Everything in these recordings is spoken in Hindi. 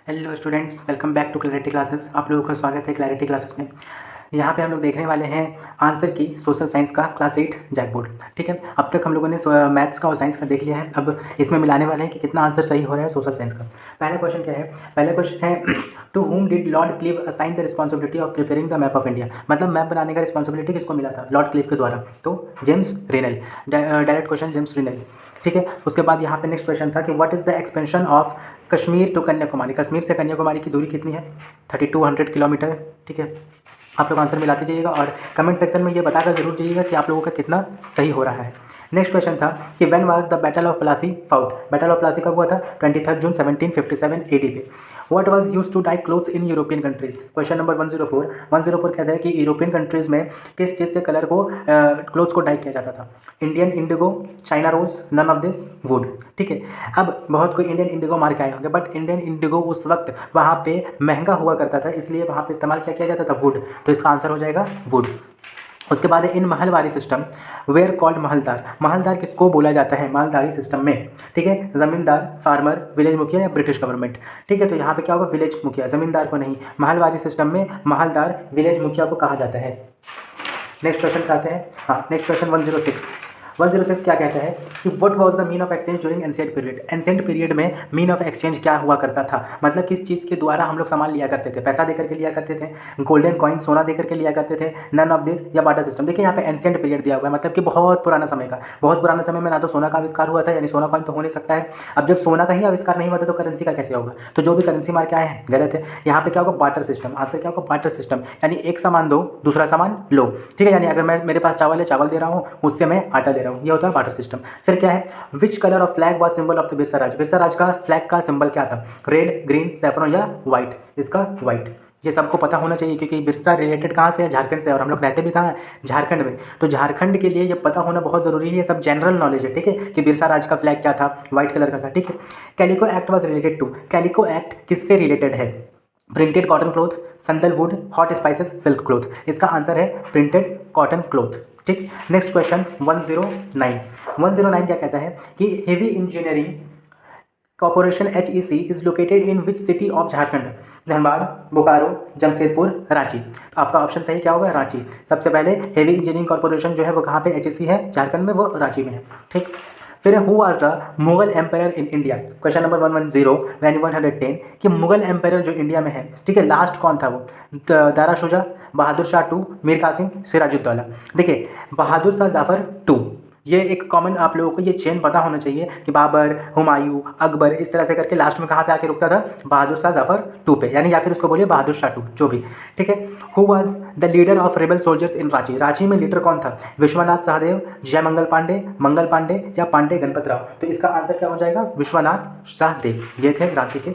Hello students, welcome back to Clarity Classes. आप लोगों का स्वागत है क्लैरिटी क्लासेस में। यहाँ पे हम लोग देखने वाले हैं आंसर की सोशल साइंस का क्लास 8 जैकबोर्ड। ठीक है, अब तक हम लोगों ने मैथ्स का और साइंस का देख लिया है। अब इसमें मिलाने वाले हैं कि कितना आंसर सही हो रहा है सोशल साइंस का। पहला क्वेश्चन क्या है? पहला क्वेश्चन है to whom did Lord Clive assign the responsibility of preparing the map of India. मतलब मैप बनाने का रिस्पॉन्सिबिलिटी किसको मिला था? लॉर्ड क्लिव के द्वारा। तो James Rennell, direct question James Rennell. ठीक है, उसके बाद यहाँ पे नेक्स्ट क्वेश्चन था कि what is the expansion of Kashmir to Kanyakumari. Kashmir से कन्याकुमारी की दूरी कितनी है? 3200 किलोमीटर। ठीक है, आप लोग आंसर मिलाते जाइएगा और कमेंट सेक्शन में ये बताकर जरूर जाइएगा कि आप लोगों का कितना सही हो रहा है। नेक्स्ट क्वेश्चन था कि when was the battle of Plassey fought. Battle of Plassey कब हुआ था? 23 जून 1757 एडी पे। What was used to dye clothes in European countries. Question number 104 कहता है कि यूरोपियन कंट्रीज में किस चीज़ से कलर को क्लोथ्स को डाई किया जाता था? Indian indigo, China rose, none of this wood. ठीक है, अब बहुत कोई इंडियन इंडिगो मार के आए होंगे, बट इंडियन इंडिगो उस वक्त वहाँ पे महंगा हुआ करता था, इसलिए वहाँ पे इस्तेमाल क्या किया जाता था? वुड। तो इसका आंसर हो जाएगा वुड। उसके बाद है in Mahalwari system were called Mahaldar. Mahaldar किसको बोला जाता है महलदारी सिस्टम में? ठीक है, जमींदार, फार्मर, विलेज मुखिया या ब्रिटिश गवर्नमेंट। ठीक है, तो यहाँ पे क्या होगा? विलेज मुखिया, जमींदार को नहीं। महलवारी सिस्टम में महलदार विलेज मुखिया को कहा जाता है। नेक्स्ट क्वेश्चन का आते हैं। हाँ, नेक्स्ट क्वेश्चन 106 क्या कहता है कि what was the mean of exchange during ancient period. Ancient period में मीन ऑफ एक्सचेंज क्या हुआ करता था? मतलब किस चीज़ के द्वारा हम लोग सामान लिया करते थे? पैसा देकर के लिया करते थे, गोल्डन कॉइन सोना देकर के लिया करते थे, नन ऑफ दिस या बाटर सिस्टम। देखिए यहाँ पे एंशिएंट पीरियड दिया हुआ है, मतलब कि बहुत पुराना समय का। बहुत पुराने समय में ना तो सोना का आविष्कार हुआ था, यानी सोना कॉइन तो हो नहीं सकता है। अब जब सोना का ही आविष्कार नहीं हुआ था तो करेंसी का कैसे होगा? तो जो भी करेंसी मार के आए हैं गलत है। यहाँ पे क्या होगा? Barter system. आंसर क्या होगा? बाटर सिस्टम, यानी एक सामान दो, दूसरा सामान लो। ठीक है, यानी अगर मैं मेरे पास चावल है, चावल दे रहा हूँ, उससे मैं आटा ले रहा हूँ, ये होता है बाटर सिस्टम। फिर क्या है? Which colour of flag was symbol of the Birsa Raj. Birsa Raj का फ्लैग का सिंबल क्या था? रेड, ग्रीन, सैफरन या व्हाइट। इसका व्हाइट। ये सबको पता होना चाहिए क्योंकि बिरसा रिलेटेड कहाँ से है? झारखंड से, और हम लोग रहते भी कहाँ हैं? झारखंड में। तो झारखंड के लिए ये पता होना बहुत ज़रूरी है। ये सब जनरल नॉलेज है। ठीक है, कि बिरसा राज का फ्लैग क्या था? व्हाइट कलर का था। ठीक है, calico act was related to. Calico act किससे रिलेटेड है? Printed cotton cloth, sandalwood, hot spices, silk cloth. इसका आंसर है प्रिंटेड कॉटन क्लोथ। ठीक, नेक्स्ट क्वेश्चन 109 क्या कहता है कि heavy engineering corporation HEC is located in which city of Jharkhand. Dhanbad, Bokaro, Jamshedpur, Ranchi. तो आपका ऑप्शन सही क्या होगा? रांची। सबसे पहले हेवी इंजीनियरिंग कॉर्पोरेशन जो है वो कहाँ पे HEC है? झारखंड में, वो रांची में है। ठीक, फिर who was the Mughal empire in India. Question number 110 यानी 110 कि मुगल एम्पायर जो इंडिया में है, ठीक है, लास्ट कौन था? वो दारा शुजा, बहादुर शाह टू, मीर कासिम, सिराजुद्दौला। देखिए, बहादुर शाह जफर टू, ये एक कॉमन आप लोगों को ये चेन पता होना चाहिए कि बाबर, हुमायूं, अकबर, इस तरह से करके लास्ट में कहाँ पे आके रुकता था? बहादुर शाह जफर टू पे, यानी या फिर उसको बोलिए बहादुर शाह टू, जो भी। ठीक है, who was the leader of rebel soldiers in Ranchi. Ranchi में लीडर कौन था? विश्वनाथ सहदेव, जय मंगल पांडे या पांडे गणपत राव। तो इसका आंसर क्या हो जाएगा? विश्वनाथ सहदेव, ये थे रांची के।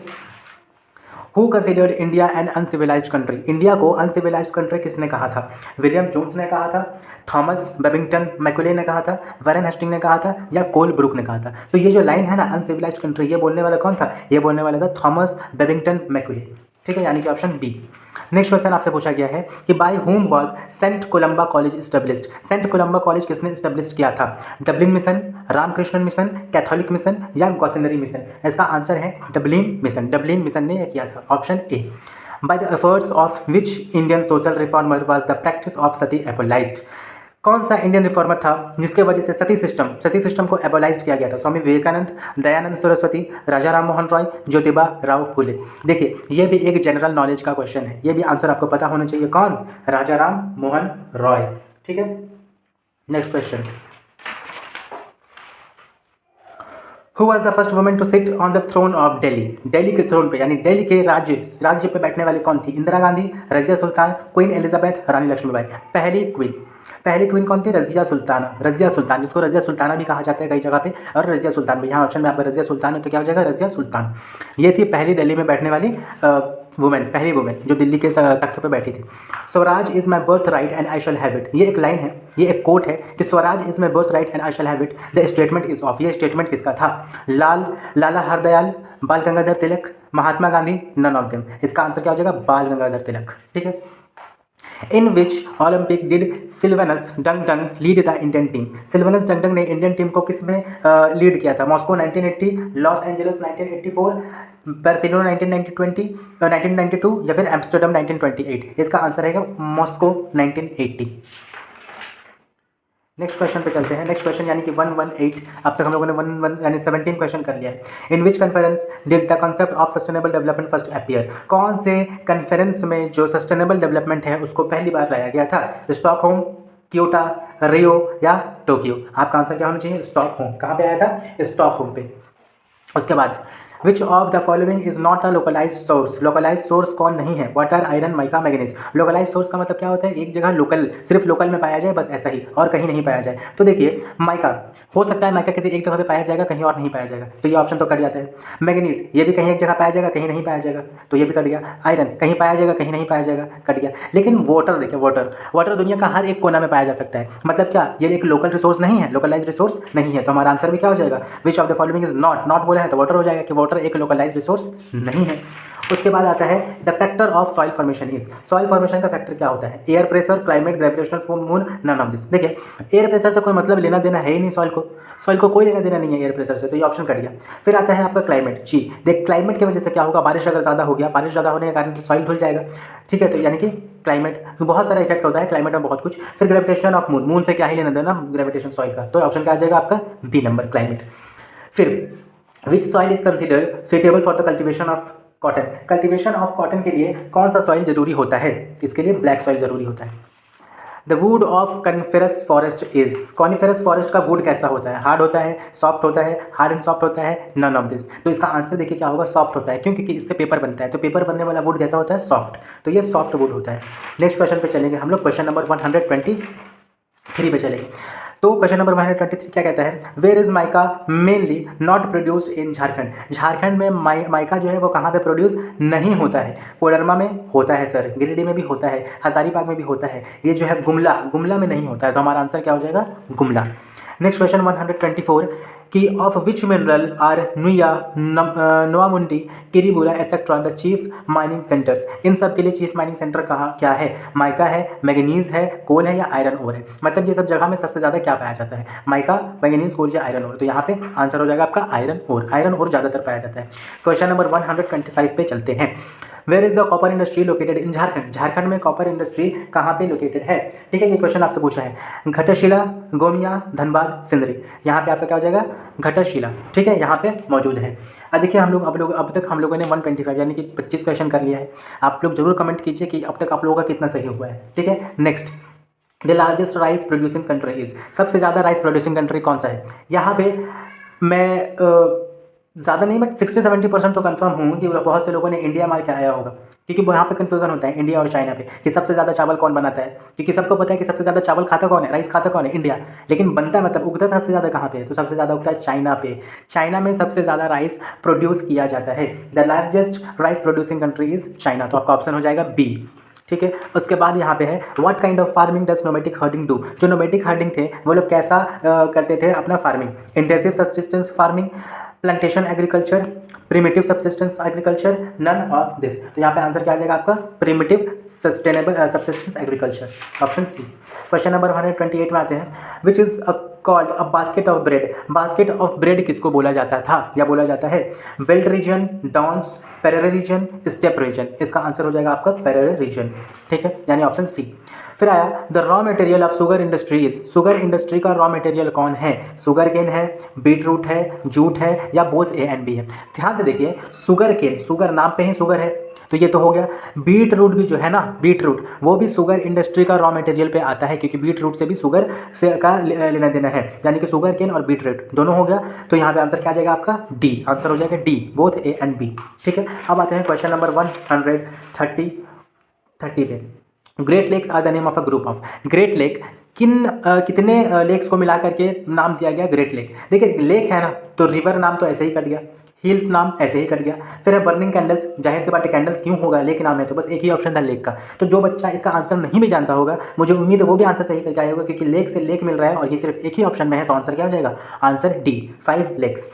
Who considered India an uncivilised country. India को अनसिविलाइज्ड कंट्री किसने कहा था? विलियम जोन्स ने कहा था, थॉमस बेबिंगटन मैकुले ने कहा था, वैरन हेस्टिंग ने कहा था या कोल ब्रुक ने कहा था। तो ये जो लाइन है ना, अनसिविलाइज्ड कंट्री, ये बोलने वाला कौन था? ये बोलने वाला था थॉमस बेबिंगटन मैकुले। ठीक है, यानी कि ऑप्शन बी। नेक्स्ट क्वेश्चन आपसे पूछा गया है कि by whom was Saint Columba college established. Saint Columba college किसने स्टेब्लिश किया था? Dublin Mission, Ramakrishna Mission, Catholic Mission या गॉसेनरी मिशन। इसका आंसर है डबलिन मिशन। डबलिन मिशन ने यह किया था, option A. By the efforts of which Indian social reformer was the practice of sati abolished. कौन सा इंडियन रिफॉर्मर था जिसके वजह से सती सिस्टम को एबोलाइज किया गया था? स्वामी विवेकानंद, दयानंद सरस्वती, राजा राम मोहन रॉय, ज्योतिबा राव फुले। देखिए, ये भी एक जनरल नॉलेज का क्वेश्चन है, ये भी आंसर आपको पता होना चाहिए। कौन? राजा राम मोहन रॉय। ठीक है, next question. Who was the first women to sit on the throne of Delhi. Delhi के थ्रोन पे, यानी दिल्ली के राज्य पे बैठने वाली कौन थी? इंदिरा गांधी, रजिया सुल्तान, क्वीन एलिजाबेथ, रानी लक्ष्मीबाई। पहली क्वीन कौन थी? रजिया सुल्तान, जिसको रजिया सुल्ताना भी कहा जाता है कई जगह पे, और रजिया सुल्तान भी। यहाँ ऑप्शन में आपका रजिया सुल्तान है तो क्या हो जाएगा? रजिया सुल्तान। ये थी पहली दिल्ली में बैठने वाली पहली वुमेन जो दिल्ली के तख्त पे बैठी थी। Swaraj is my birth right and I shall have it. ये एक लाइन है, ये एक कोट है कि Swaraj is my birth right and I shall have it, the statement is of. ये स्टेटमेंट किसका था? Lala Hardayal, Bal Gangadhar Tilak, Mahatma Gandhi, none of them. इसका आंसर क्या हो जाएगा? बाल गंगाधर तिलक। ठीक है, in which Olympic did Sylvanus Dungdung lead the Indian team? Sylvanus डंगडंग ने इंडियन टीम को किस में लीड किया था? मॉस्को 1980, लॉस एंजलिस 1984, बार्सिलोना 1992 या फिर एम्स्टर्डम 1928? इसका आंसर रहेगा मॉस्को 1980। नेक्स्ट क्वेश्चन पे चलते हैं। नेक्स्ट क्वेश्चन यानी कि 118। अब तक हम लोगों ने 11 यानी 17 क्वेश्चन कर लिया है। In which conference did the concept of sustainable development first appear? कौन से कन्फ्रेंस में जो सस्टेनेबल डेवलपमेंट है उसको पहली बार लाया गया था? स्टॉकहोम, क्योटो, रियो या टोक्यो? आपका आंसर क्या होना चाहिए? स्टॉकहोम। कहाँ पे आया था? स्टॉकहोम पे। उसके बाद which of the following is not a localise source? Localise source कौन नहीं है? Water, iron, mica, manganese. Localise source का मतलब क्या होता है? एक जगह लोकल, सिर्फ लोकल में पाया जाए, बस ऐसा ही, और कहीं नहीं पाया जाए। तो देखिए माइका हो सकता है, माइका किसी एक जगह पे पाया जाएगा, कहीं और नहीं पाया जाएगा, तो ये ऑप्शन तो कट जाता है। मैग्नीज ये भी कहीं एक जगह पाया जाएगा, कहीं नहीं पाया जाएगा, तो ये भी कट गया। आयरन कहीं पाया जाएगा, कहीं नहीं पाया जाएगा, कट गया। लेकिन वाटर देखिए, वाटर दुनिया का हर एक कोना में पाया जा सकता है। मतलब क्या ये एक लोकल रिसोर्स नहीं है, लोकलाइज रिसोर्स नहीं है। तो हमारा आंसर भी क्या हो जाएगा? Which of the following is not, not बोला है तो वाटर हो जाएगा कि वाटर एक लोकलाइज रिसोर्स नहीं है। उसके बाद आता है the factor of soil formation is. Soil formation का फैक्टर क्या होता है? Air pressure, climate, gravitational force, moon, none of this. देखिए एयर प्रेशर से कोई मतलब लेना देना है ही नहीं सॉइल को, सॉइल को कोई लेना देना नहीं है एयर प्रेशर से, तो ये ऑप्शन कट गया। फिर आता है आपका क्लाइमेट, जी। देख क्लाइमेट की वजह से क्या होगा? बारिश अगर ज़्यादा हो गया, बारिश ज़्यादा होने के कारण से सॉइल धुल जाएगा, ठीक है। तो यानी कि क्लाइमेट बहुत सारा इफेक्ट होता है क्लाइमेट में, बहुत कुछ। फिर ग्रेविटेशन ऑफ मून, मून से क्या ही लेना देना ग्रेविटेशन सॉइल का, तो ऑप्शन क्या आ जाएगा आपका? B number, climate. फिर which soil is considered suitable for the cultivation of cotton? Cultivation of cotton के लिए कौन सा सॉइल जरूरी होता है? इसके लिए ब्लैक सॉइल जरूरी होता है। The wood of coniferous forest is. Coniferous forest का वुड कैसा होता है? हार्ड होता है, सॉफ्ट होता है, हार्ड एंड सॉफ्ट होता है, नन ऑफ दिस। तो इसका आंसर देखिए क्या होगा? सॉफ्ट होता है। क्यों? क्योंकि इससे पेपर बनता है, तो पेपर बनने वाला वुड कैसा होता है? सॉफ्ट। तो ये सॉफ्ट वुड होता है। नेक्स्ट क्वेश्चन पे चलेंगे हम लोग, क्वेश्चन नंबर 123 पे चलेंगे। तो क्वेश्चन नंबर 123 क्या कहता है? Where is mica mainly not produced in Jharkhand? Jharkhand में माइका जो है वो कहाँ पे प्रोड्यूस नहीं होता है? कोडरमा में होता है सर, गिरिडीह में भी होता है, हजारीबाग में भी होता है। ये जो है गुमला में नहीं होता है, तो हमारा आंसर क्या हो जाएगा? गुमला। नेक्स्ट क्वेश्चन 124 कि of which mineral are Nuya, Noamundi, Kiriburu etcetera the chief mining centres? इन सब के लिए चीफ माइनिंग सेंटर कहाँ क्या है? माइका है, मैग्नीज है, कोल है या आयरन ओर है? मतलब ये सब जगह में सबसे ज़्यादा क्या पाया जाता है? माइका, मैग्नीज, कोल या आयरन ओर? तो यहाँ पे आंसर हो जाएगा आपका आयरन ओर। आयरन ओर ज़्यादातर पाया जाता है। क्वेश्चन नंबर 125 पे चलते हैं। Where is the copper industry located in Jharkhand? Jharkhand में कॉपर इंडस्ट्री कहाँ पे लोकेटेड है? ठीक है, ये क्वेश्चन आपसे पूछा है। घटशिला, गोमिया, धनबाद, सिंदरी। यहाँ पे आपका क्या हो जाएगा? घटशिला, ठीक है, यहाँ पे मौजूद है। अब देखिए अब तक हम लोगों ने 125 यानी कि 25 क्वेश्चन कर लिया है। आप लोग जरूर कमेंट कीजिए कि अब तक आप लोगों का कितना सही हुआ है, ठीक है। Next, the largest rice producing country is. सबसे ज़्यादा राइस प्रोड्यूसिंग कंट्री कौन सा है? यहाँ पे मैं ज़्यादा नहीं बट 60-70% तो कंफर्म हूँ कि बहुत से लोगों ने इंडिया मार के आया होगा, क्योंकि यहाँ पे कन्फ्यूजन होता है इंडिया और चाइना पे कि सबसे ज़्यादा चावल कौन बनाता है। क्योंकि सबको पता है कि सबसे ज़्यादा चावल खाता कौन है, राइस खाता कौन है? इंडिया। लेकिन बनता मतलब उगता सबसे ज़्यादा कहाँ पे है? तो सबसे ज़्यादा उगता है चाइना पे। चाइना में सबसे ज़्यादा राइस प्रोड्यूस किया जाता है। The largest rice producing country is China, तो आपका ऑप्शन हो जाएगा बी, ठीक है। उसके बाद यहाँ पे है what kind of farming does nomadic herding do? जो नोमैटिक हर्डिंग थे वो लोग कैसा करते थे अपना farming? Intensive subsistence farming, plantation agriculture, primitive subsistence agriculture, none of this. तो यहाँ पे आंसर क्या आ जाएगा आपका? Primitive sustainable subsistence agriculture, option C. Question number 128 में आते हैं। Which is called a basket of bread? Basket of bread किसको बोला जाता था या बोला जाता है? Veld region, downs, prairie region, steppe region. इसका आंसर हो जाएगा आपका पेरेरे रीजन, ठीक है, यानी ऑप्शन सी। फिर आया the raw material of sugar industry is. Sugar industry का रॉ मटेरियल कौन है? शुगर केन है, बीट रूट है, जूट है या बोथ ए एंड बी है? ध्यान से देखिए, शुगर केन, शुगर नाम पे ही शुगर है तो ये तो हो गया। बीट रूट भी जो है ना, बीट रूट वो भी शुगर इंडस्ट्री का रॉ मटेरियल पे आता है, क्योंकि बीट रूट से भी शुगर से का लेना देना है, यानी कि शुगर केन और बीट रूट दोनों हो गया। तो यहाँ पे आंसर क्या आ जाएगा आपका? डी, आंसर हो जाएगा D, both A and B, ठीक है। अब आते हैं क्वेश्चन नंबर 130 पे। Great lakes are the name of a group of. Great lake कितने लेक्स को मिला करके नाम दिया गया ग्रेट लेक? देखिए लेक है ना, तो रिवर नाम तो ऐसे ही कट गया, हिल्स नाम ऐसे ही कट गया। फिर है बर्निंग कैंडल्स, जाहिर सी बात है कैंडल्स क्यों होगा, लेक नाम है तो बस एक ही ऑप्शन था लेक का। तो जो बच्चा इसका आंसर नहीं भी जानता होगा, मुझे उम्मीद है वो भी आंसर सही करके आया होगा, क्योंकि लेक से लेक मिल रहा है और ये सिर्फ एक ही ऑप्शन में है, तो आंसर क्या हो जाएगा? Answer D, 5 lakes.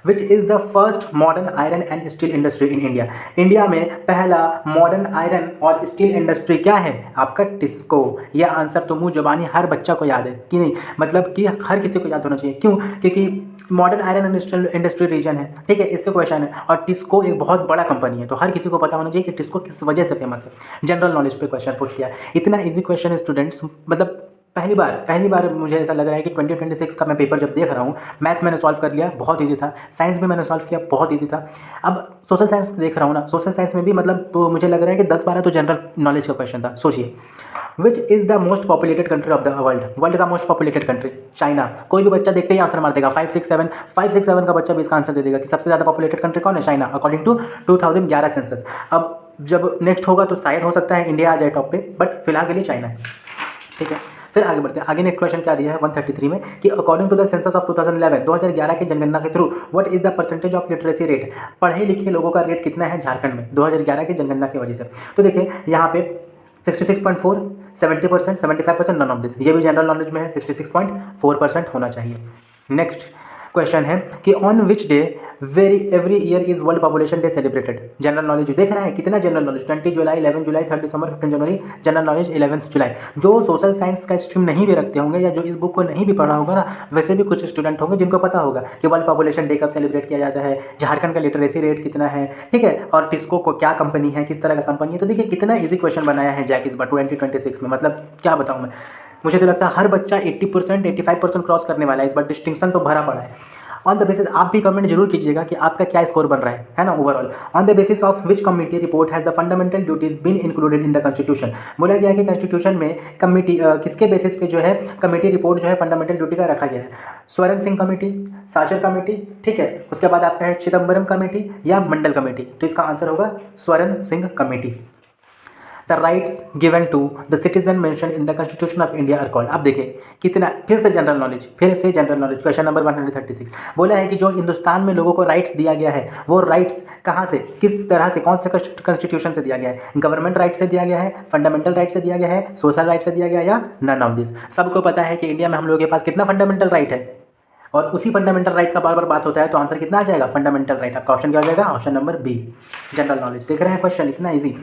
Which is the first modern iron and steel industry in India. India में पहला मॉडर्न आयरन और स्टील इंडस्ट्री क्या है? आपका टिस्को। यह आंसर तो मुँह जुबानी हर बच्चा को याद है कि नहीं, मतलब कि हर किसी को याद होना चाहिए। क्यों? क्योंकि modern iron and industry region है, ठीक है, इससे क्वेश्चन है। और टिस्को एक बहुत बड़ा कंपनी है, तो हर किसी को पता होना चाहिए कि टिस्को किस वजह से फेमस है। जनरल नॉलेज पे क्वेश्चन पूछ लिया। इतना इजी क्वेश्चन है स्टूडेंट्स, मतलब पहली बार मुझे ऐसा लग रहा है कि 2026 का मैं पेपर जब देख रहा हूँ, मैथ्स मैंने सॉल्व कर लिया, बहुत इजी था। साइंस भी मैंने सॉल्व किया, बहुत इजी था। अब सोशल साइंस देख रहा हूँ ना, सोशल साइंस में भी मतलब तो मुझे लग रहा है कि 10-12 तो जनरल नॉलेज का क्वेश्चन था। सोचिए, विच is the most populated country of the world. World का मोस्ट पॉपुलेटेड कंट्री चाइना। कोई भी बच्चा देखते ही आंसर मार देगा, 567 का बच्चा भी इसका आंसर दे देगा कि सबसे ज़्यादा पॉपुलेटेड कंट्री कौन है? China, according to 2011 census. अब जब नेक्स्ट होगा तो शायद हो सकता है इंडिया आ जाए टॉप पे, बट फिलहाल के लिए चाइना है, ठीक है। फिर आगे बढ़ते हैं। आगे नेक्स्ट क्वेश्चन क्या दिया है 133 में कि according to the census of 2011 के जनगणना के through what is the percentage of literacy rate. पढ़े लिखे लोगों का रेट कितना है झारखंड में 2011 के जनगणना की वजह से? तो देखिए यहाँ पे 66.4, 70%, 75%, नन ऑफ दिस। ये भी जनरल नॉलेज में है, 66.4% होना चाहिए। नेक्स्ट क्वेश्चन है कि on which day every year is world population day celebrated. General knowledge देख रहे हैं कितना जनरल नॉलेज, 20 जुलाई, 11 जुलाई, 3 दिसंबर, 15 जनवरी। जनरल नॉलेज 11 जुलाई। जो सोशल साइंस का स्ट्रीम नहीं भी रखते होंगे या जो इस बुक को नहीं भी पढ़ा होगा ना, वैसे भी कुछ स्टूडेंट होंगे जिनको पता होगा कि वर्ल्ड पॉपुलेशन डे कब सेलिब्रेट किया जाता है, झारखंड का लिटरेसी रेट कितना है, ठीक है, और टिस्को को क्या कंपनी है, किस तरह का कंपनी है। तो देखिए कितना ईजी क्वेश्चन बनाया है जैक इस बार 2026 में, मतलब क्या बताऊँ मैं। मुझे तो लगता है हर बच्चा 80%, 85% क्रॉस करने वाला है इस बार। डिस्टिंक्शन तो भरा पड़ा है। ऑन द बेसिस, आप भी कमेंट जरूर कीजिएगा कि आपका क्या स्कोर बन रहा है ना overall. On the basis of which committee report has the fundamental duties been included in the constitution. बोला गया है कि कॉन्स्टिट्यूशन में कमिटी किसके बेसिस पे जो है कमेटी रिपोर्ट जो है फंडामेंटल ड्यूटी का रखा गया है? स्वरण सिंह कमेटी, साचर कमेटी, ठीक है, उसके बाद आपका है चिदम्बरम कमेटी या मंडल कमेटी। तो इसका आंसर होगा Swaran Singh committee. The rights given to the citizen mention in the constitution of India are called. अब देखिए कितना, फिर से जनरल नॉलेज, क्वेश्चन नंबर 136 बोला है कि जो हिंदुस्तान में लोगों को राइट्स दिया गया है, वो राइट्स कहाँ से, किस तरह से, कौन से कॉन्स्टिट्यूशन से दिया गया है? गवर्नमेंट राइट से दिया गया है, फंडामेंटल राइट से दिया गया है, सोशल राइट से दिया गया है, या नन ऑफ दिस। सबको पता है कि इंडिया में हम लोगों के पास कितना फंडामेंटल राइट है, और उसी फंडामेंटल राइट का बार बार बात होता है, तो आंसर कितना आ जाएगा? Fundamental right. आपका ऑप्शन क्या हो जाएगा? Option number B, general knowledge. देख रहे हैं क्वेश्चन इतना ईजी।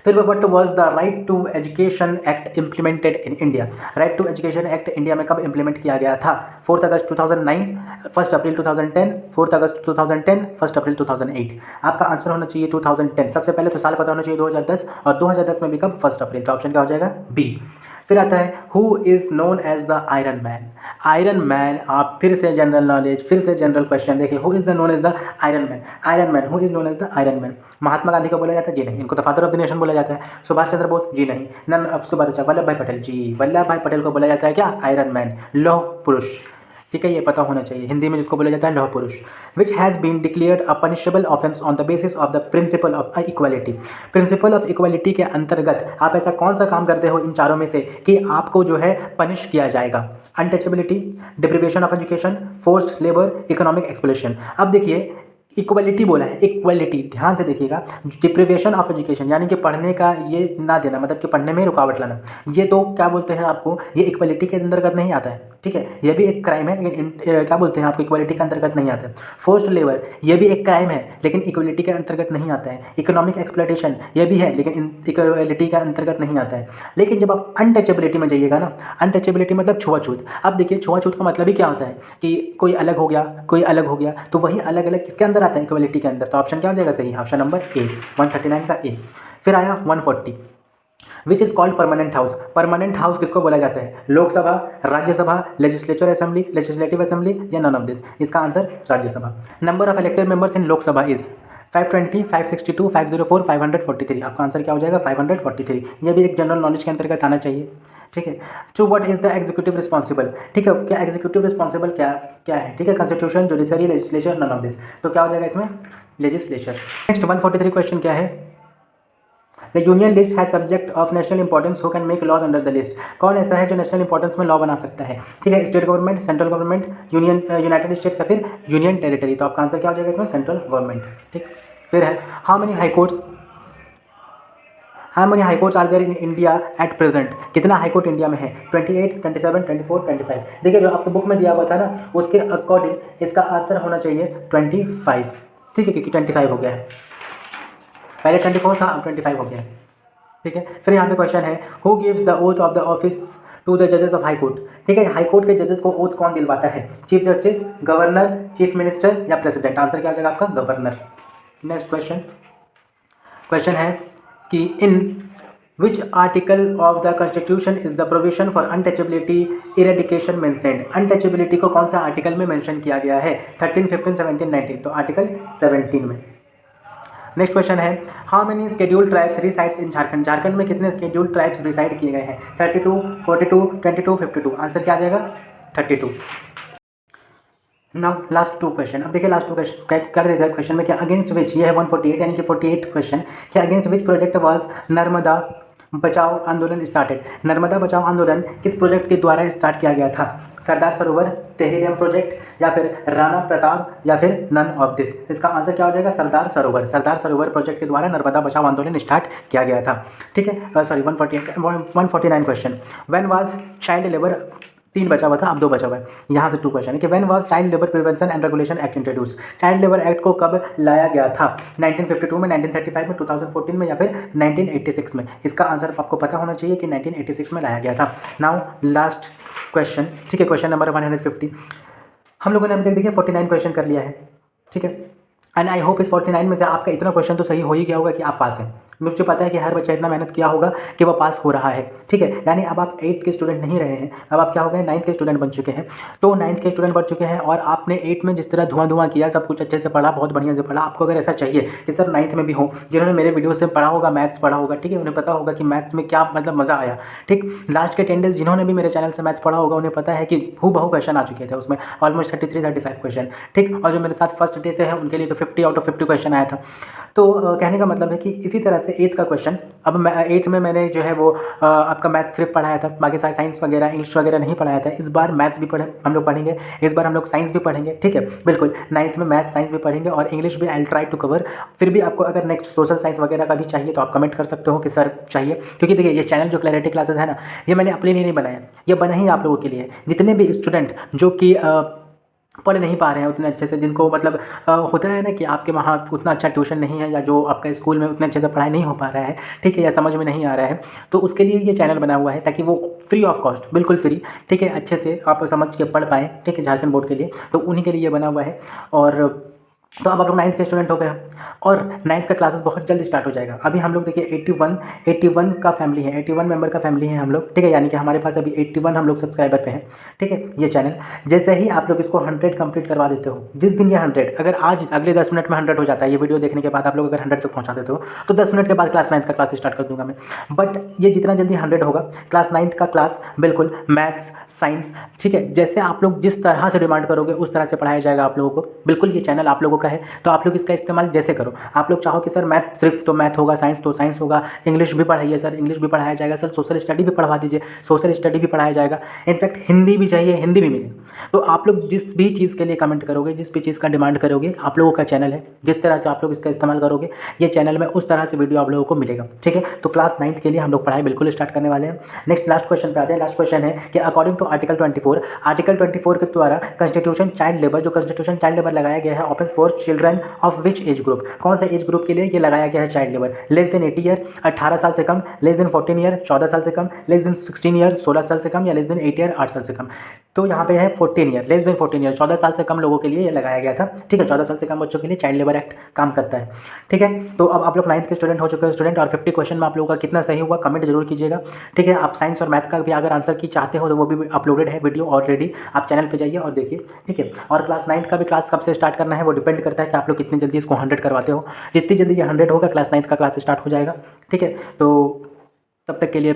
फिर what was the right to education act implemented in India. Right to education act India में कब इम्प्लीमेंट किया गया था? 4 अगस्त 2009, 1 अप्रैल 2010, 4 अगस्त 2010, 1 अप्रैल 2008। आपका आंसर होना चाहिए 2010। सबसे पहले तो साल पता होना चाहिए 2010, और 2010 में भी कब? 1 अप्रैल। तो ऑप्शन क्या हो जाएगा? बी। फिर आता है who is known as the iron man. Iron man, आप फिर से जनरल नॉलेज, फिर से जनरल क्वेश्चन देखिए। Who is the known as the iron man. Iron man, who is known as the iron man. Mahatma Gandhi को बोला जाता है? जी नहीं। इनको तो फादर ऑफ द नेशन बोला जाता है। सुभाष चंद्र बोस? जी नहीं। नन। उसके बाद अच्छा वल्लभ भाई पटेल? जी, वल्लभ भाई पटेल को बोला जाता है क्या? आयरन मैन, लौह पुरुष, ठीक है, ये पता होना चाहिए। हिंदी में जिसको बोला जाता है लौह पुरुष। Which has been declared a punishable offence on the basis of the principle of equality. Principle of equality के अंतर्गत आप ऐसा कौन सा काम करते हो इन चारों में से कि आपको जो है पनिश किया जाएगा? Untouchability, deprivation of education, forced labour, economic exploitation. अब देखिए इक्वलिटी बोला है, इक्वलिटी, ध्यान से देखिएगा। डिप्रिवेशन ऑफ एजुकेशन यानी कि पढ़ने का ये ना देना, मतलब कि पढ़ने में रुकावट लाना, ये तो क्या बोलते हैं आपको, ये इक्वलिटी के अंतर्गत नहीं आता है, ठीक है, ये भी एक क्राइम है, लेकिन क्या बोलते हैं आपको, इक्वलिटी के अंतर्गत नहीं आता है। फोर्स्ड लेबर, ये भी एक क्राइम है, लेकिन इक्वलिटी के अंतर्गत नहीं आता है। इकोनॉमिक एक्सप्लॉयटेशन, ये भी है, लेकिन इक्वलिटी के अंतर्गत नहीं आता है। लेकिन जब आप अनटचेबिलिटी में जाइएगा ना, अनटचेबिलिटी मतलब छुआछूत। अब देखिए छुआछूत का मतलब ही क्या होता है कि कोई अलग हो गया, कोई अलग हो गया, तो वही अलग अलग किसके अंदर आता है? इक्वलिटी के अंदर। तो ऑप्शन क्या हो जाएगा सही? ऑप्शन नंबर ए, 139 का ए। फिर आया 140, which is called permanent house. Permanent house किसको बोला जाता है? Lok Sabha, Rajya Sabha, legislature assembly, legislative assembly, या नन ऑफ दिस। इसका answer Rajya Sabha. Number of elected members in Lok Sabha is 520, 562, 504, 543। आपका आंसर क्या हो जाएगा? 543। यह भी एक जनरल नॉलेज के अंतर्गत आना चाहिए, ठीक है। To what is the executive responsible, ठीक है, क्या एग्जीक्यूटिव रिस्पॉन्सिबल क्या क्या है, ठीक है, constitution, judiciary, legislature, none of this. तो क्या हो जाएगा इसमें? लेजिस्लेचर। नेक्स्ट 143 क्वेश्चन क्या है? The union list has subject of national importance who can make laws under the list. कौन ऐसा है जो नेशनल इंपॉर्टेंस में लॉ बना सकता है? ठीक है, state government, central government, union, United states या फिर यूनियन टेरिटरी। तो आपका आंसर क्या हो जाएगा इसमें? सेंट्रल गवर्नमेंट, ठीक। फिर है how many high courts how many high courts are there in India at present, कितना हाई कोर्ट इंडिया में है? 28, 27, 24, 25। देखिए जो आपको बुक में दिया हुआ था ना उसके अकॉर्डिंग इसका आंसर होना चाहिए 25, ठीक है, क्योंकि 25 हो गया है, पहले 24 था अब 25 हो गया है, ठीक है। फिर यहाँ पे क्वेश्चन है who gives the oath of the office to the जजेस ऑफ हाई कोर्ट, ठीक है, हाई कोर्ट के जजेस को ओथ कौन दिलवाता है? Chief justice, governor, chief minister या प्रेसिडेंट? आंसर क्या हो जाएगा आपका? गवर्नर। नेक्स्ट क्वेश्चन है कि in which article of the constitution is the provision for untouchability eradication mentioned, untouchability को कौन सा आर्टिकल में मेंशन किया गया है? 13, 15, 17, 19, तो आर्टिकल 17 में। नेक्स्ट क्वेश्चन है how many scheduled tribes resides in Jharkhand, Jharkhand में कितने स्केड्यूल्ड ट्राइब्स रिसाइड किए गए हैं? 32, 42, 22, 52? आंसर क्या आ जाएगा? 32। Now last 2 question. अब देखिए लास्ट 2 क्वेश्चन क्या देता है क्वेश्चन में, क्या अगेंस्ट विच, ये है 148 यानी कि 48 क्वेश्चन, क्या against which project was Narmada बचाओ आंदोलन स्टार्टेड, नर्मदा बचाओ आंदोलन किस प्रोजेक्ट के द्वारा स्टार्ट किया गया था? सरदार सरोवर, टेहरी डैम प्रोजेक्ट या फिर राणा प्रताप या फिर नन ऑफ दिस? इसका आंसर क्या हो जाएगा? सरदार सरोवर, सरदार सरोवर प्रोजेक्ट के द्वारा नर्मदा बचाओ आंदोलन स्टार्ट किया गया था, ठीक है। Sorry 149 question. When was child labour, 3 बचा हुआ था अब 2 बचा हुआ है, यहाँ से 2 क्वेश्चन है कि when was child labour prevention and regulation act introduce, child labour act को कब लाया गया था? 1952 में, 1935 में, 2014 में या फिर 1986 में? इसका आंसर आपको पता होना चाहिए कि 1986 में लाया गया था। नाउ लास्ट क्वेश्चन, ठीक है, क्वेश्चन नंबर 150। हम लोगों ने अभी तक देखिए 49 क्वेश्चन कर लिया है, ठीक है, एंड आई होप इस 49 में से आपका इतना क्वेश्चन तो सही हो ही गया होगा कि आप पास हैं। मुझे पता है कि हर बच्चा इतना मेहनत किया होगा कि वो पास हो रहा है, ठीक है। यानी अब आप 8th के स्टूडेंट नहीं रहे हैं, अब आप क्या हो गए? 9th के स्टूडेंट बन चुके हैं। तो 9th के स्टूडेंट बन चुके हैं और आपने 8th में जिस तरह धुआं किया, सब कुछ अच्छे से पढ़ा, बहुत बढ़िया से पढ़ा। आपको अगर ऐसा चाहिए कि सर 9th में भी हो, जिन्होंने मेरे वीडियो से पढ़ा होगा, मैथ्स पढ़ा होगा, ठीक है, उन्हें पता होगा कि मैथ्स में क्या मतलब मज़ा आया, ठीक। लास्ट के 10 डेज जिन्होंने भी मेरे चैनल से मैथ्स पढ़ा होगा उन्हें पता है कि हूबहू क्वेश्चन आ चुके थे उसमें, ऑलमोस्ट 33-35 क्वेश्चन, ठीक। और जो मेरे साथ फर्स्ट डे से है उनके लिए तो 50 आउट ऑफ 50 क्वेश्चन आया था। तो कहने का मतलब है कि इसी तरह से 8th का क्वेश्चन, अब मैं 8th में मैंने जो है वो आपका मैथ सिर्फ पढ़ाया था, बाकी साइंस वगैरह इंग्लिश वगैरह नहीं पढ़ाया था। इस बार मैथ भी हम लोग पढ़ेंगे, इस बार हम लोग साइंस भी पढ़ेंगे, ठीक है, बिल्कुल। 9th में मैथ साइंस भी पढ़ेंगे और इंग्लिश भी आई ट्राई टू कवर। फिर भी आपको अगर नेक्स्ट सोशल साइंस वगैरह का भी चाहिए तो आप कमेंट कर सकते हो कि सर चाहिए, क्योंकि देखिए ये चैनल जो क्लैरिटी क्लासेस है ना, ये मैंने अपने लिए नहीं बनाया, ये बना ही आप लोगों के लिए। जितने भी स्टूडेंट जो कि पढ़ नहीं पा रहे हैं उतने अच्छे से, जिनको मतलब होता है ना कि आपके वहाँ उतना अच्छा ट्यूशन नहीं है या जो आपका स्कूल में उतने अच्छे से पढ़ाई नहीं हो पा रहा है, ठीक है, या समझ में नहीं आ रहा है, तो उसके लिए ये चैनल बना हुआ है ताकि वो फ्री ऑफ कॉस्ट, बिल्कुल फ्री, ठीक है, अच्छे से आप समझ के पढ़ पाएँ, ठीक है, झारखंड बोर्ड के लिए। तो उन्हीं के लिए ये बना हुआ है। और तो अब आप लोग 9th के स्टूडेंट हो गए और 9th का क्लासेस बहुत जल्द स्टार्ट हो जाएगा। अभी हम लोग देखिए 81 का फैमिली है, 81 मेंबर का फैमिली है हम लोग, ठीक है, यानी कि हमारे पास अभी 81 हम लोग सब्सक्राइबर पे हैं, ठीक है। ये चैनल जैसे ही आप लोग इसको 100 कंप्लीट करवा देते हो, जिस दिन ये 100, अगर आज अगले 10 मिनट में 100 हो जाता है, ये वीडियो देखने के बाद आप लोग अगर 100 तक पहुँचा देते हो तो 10 मिनट के बाद क्लास 9th का क्लास स्टार्ट कर दूंगा मैं। बट ये जितना जल्दी 100 होगा, क्लास 9th का क्लास बिल्कुल मैथ्स साइंस, ठीक है, जैसे आप लोग जिस तरह से डिमांड करोगे उस तरह से पढ़ाया जाएगा आप लोगों को। बिल्कुल ये चैनल आप लोगों का है, तो आप लोग इसका इस्तेमाल जैसे करो। आप लोग चाहो कि सर मैथ सिर्फ तो मैथ होगा, साइंस तो साइंस होगा, इंग्लिश भी पढ़ाइए सर, इंग्लिश भी पढ़ाया जाएगा सर, सोशल स्टडी भी पढ़वा दीजिए, सोशल स्टडी भी पढ़ाया जाएगा, इनफैक्ट हिंदी भी चाहिए, हिंदी भी मिलेगी। तो आप लोग जिस भी चीज़ के लिए कमेंट करोगे, जिस भी चीज़ का डिमांड करोगे, आप लोगों का चैनल है, जिस तरह से आप लोग इसका इस्तेमाल करोगे ये चैनल में उस तरह से वीडियो आप लोगों को मिलेगा, ठीक है। तो क्लास 9th के लिए हम लोग पढ़ाई बिल्कुल स्टार्ट करने वाले हैं। नेक्स्ट लास्ट क्वेश्चन पे आते हैं। लास्ट क्वेश्चन है कि अकॉर्डिंग टू आर्टिकल 24 के द्वारा कॉन्स्टिट्यूशन चाइल्ड लेबर, जो कॉन्स्टिट्यूशन चाइल्ड लेबर लगाया गया है, offence for children of which age group, कौन सा एज ग्रुप के लिए ये लगाया गया है child labour? Less than 80 year 18 साल से कम, लेस देन 14 ईयर 14 साल से कम, लेस देन 16 ईयर 16 साल से कम, या लेस देन 8 ईयर 8 साल से कम? तो यहाँ पे है 14 ईयर, लेस देन 14 ईयर, 14 साल से कम लोगों के लिए ये लगाया गया था, ठीक है। 14 साल से कम बच्चों के लिए चाइल्ड लेबर एक्ट काम करता है, ठीक है। तो अब आप लोग 9th के स्टूडेंट हो चुके हैं स्टूडेंट, और 50 क्वेश्चन में आप लोगों का कितना सही हुआ कमेंट जरूर कीजिएगा, ठीक है। आप साइंस और मैथ का भी अगर आंसर की चाहते हो तो वो भी अपलोडेड है वीडियो ऑलरेडी, आप चैनल पर जाइए और देखिए, ठीक है। और क्लास 9th का भी क्लास कब से स्टार्ट करना है वो डिपेंड करता है कि आप लोग कितनी जल्दी इसको 100 करवाते हो। जितनी जल्दी ये 100 होगा क्लास 9th का क्लास स्टार्ट हो जाएगा, ठीक है। तो तब तक के लिए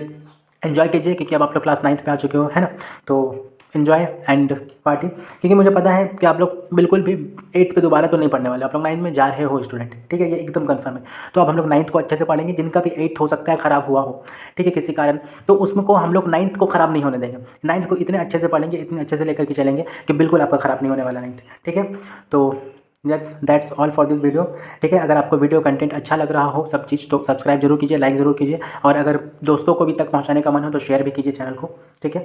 एंजॉय कीजिए, क्योंकि अब आप लोग क्लास 9th पे आ चुके हो, है ना। तो एंजॉय एंड पार्टी, क्योंकि मुझे पता है कि आप लोग बिल्कुल भी 8th पे दोबारा तो नहीं पढ़ने वाले, आप लोग 9th में जा रहे हो स्टूडेंट, ठीक है, ये एकदम कंफर्म है। तो अब हम लोग 9th को अच्छे से पढ़ेंगे, जिनका भी 8th हो सकता है ख़राब हुआ हो, ठीक है, किसी कारण, तो उसमें को हम लोग 9th को ख़राब नहीं होने देंगे। 9th को इतने अच्छे से पढ़ेंगे, इतने अच्छे से लेकर के चलेंगे कि बिल्कुल आपका ख़राब नहीं होने वाला 9th, ठीक है। तो that's all for this video. ठीक है, अगर आपको वीडियो कंटेंट अच्छा लग रहा हो सब चीज़ तो सब्सक्राइब जरूर कीजिए, लाइक ज़रूर कीजिए, और अगर दोस्तों को भी तक पहुंचाने का मन हो तो शेयर भी कीजिए चैनल को। ठीक है।